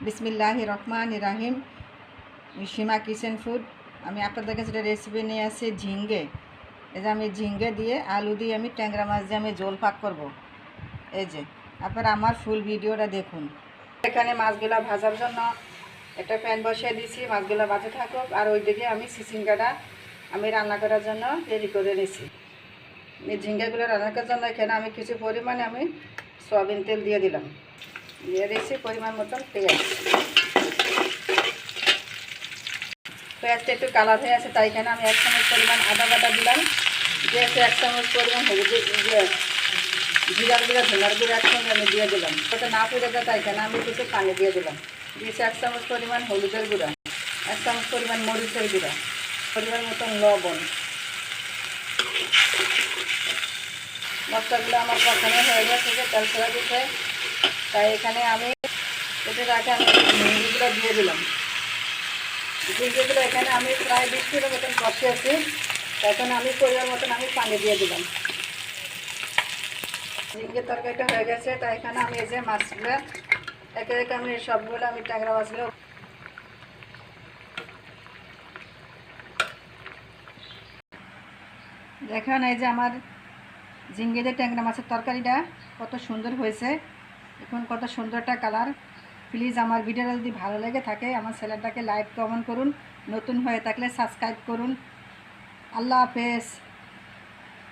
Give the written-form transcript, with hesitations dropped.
বিসমিল্লাহির রহমানির রহিম। সীমা kitchen food. আমি আপনাদের কাছে একটা রেসিপি নিয়ে আসছি ঝিঙ্গে। এই যে আমি ঝিঙ্গে দিয়ে আলু দিয়ে আমি ট্যাংরা মাছ দিয়ে আমি ঝোল পাক করব। এই যে আপনারা আমার ফুল ভিডিওটা দেখুন। এখানে মাছগুলা ভাজার জন্য একটা প্যান বসিয়ে দিয়েছি, মাছগুলা ভাজা থাকুক। আর ওইদিকে আমি চিচিঙ্গাটা আমি রান্না করার জন্য রেডি করে নিয়েছি। এই ঝিঙ্গাগুলো রান্না করার জন্য এখানে আমি কিছু পরিমাণে আমি সয়াবিন তেল দিয়ে দিলাম, দিয়ে দিয়েছি পরিমাণ মতন পেঁয়াজ। পেঁয়াজটা একটু কালার হয়ে আছে, তাই এখানে আমি 1 চামচ পরিমাণ আদা বাটা দিলাম, দিয়েছি 1 চামচ পরিমাণ হলুদ জিরার গুঁড়া ধনার গুঁড়া একসঙ্গে আমি দিয়ে দিলাম। ওটা না পুড়ে যায় তাই এখানে আমি কিছু পানি দিয়ে দিলাম। দিয়েছি 1 চামচ পরিমাণ হলুদের গুঁড়া, 1 চামচ পরিমাণ মরিচের গুঁড়া, পরিমাণ মতন লবণ। মশলাগুলো আমার কষানো হয়ে গেছে, তেল ছেড়ে দিতে, তাই এখানে আমি কেটে রাখে আমি ঝিঙ্গেগুলো দিয়ে দিলাম। ঝিঙ্গেগুলো এখানে আমি প্রায় 20 কিলো মতন কষিয়েছি, এখন আমি পরিমাণ মতন আমি পানি দিয়ে দিলাম। ঝিঙ্গের তরকারিটা হয়ে গেছে, তাই এখানে আমি এই যে মাছগুলো একে একে আমি সবগুলো আমি ট্যাংরা মাছগুলো দেখেন। এই যে আমার ঝিঙ্গে দিয়ে ট্যাংরা মাছের তরকারিটা কত সুন্দর হয়েছে, এখন কত সুন্দর একটা কালার। প্লিজ আমার ভিডিওটা যদি ভালো লেগে থাকে আমার চ্যানেলটাকে লাইক কমেন্ট করুন, নতুন হয়ে থাকলে সাবস্ক্রাইব করুন। আল্লাহ হাফেজ।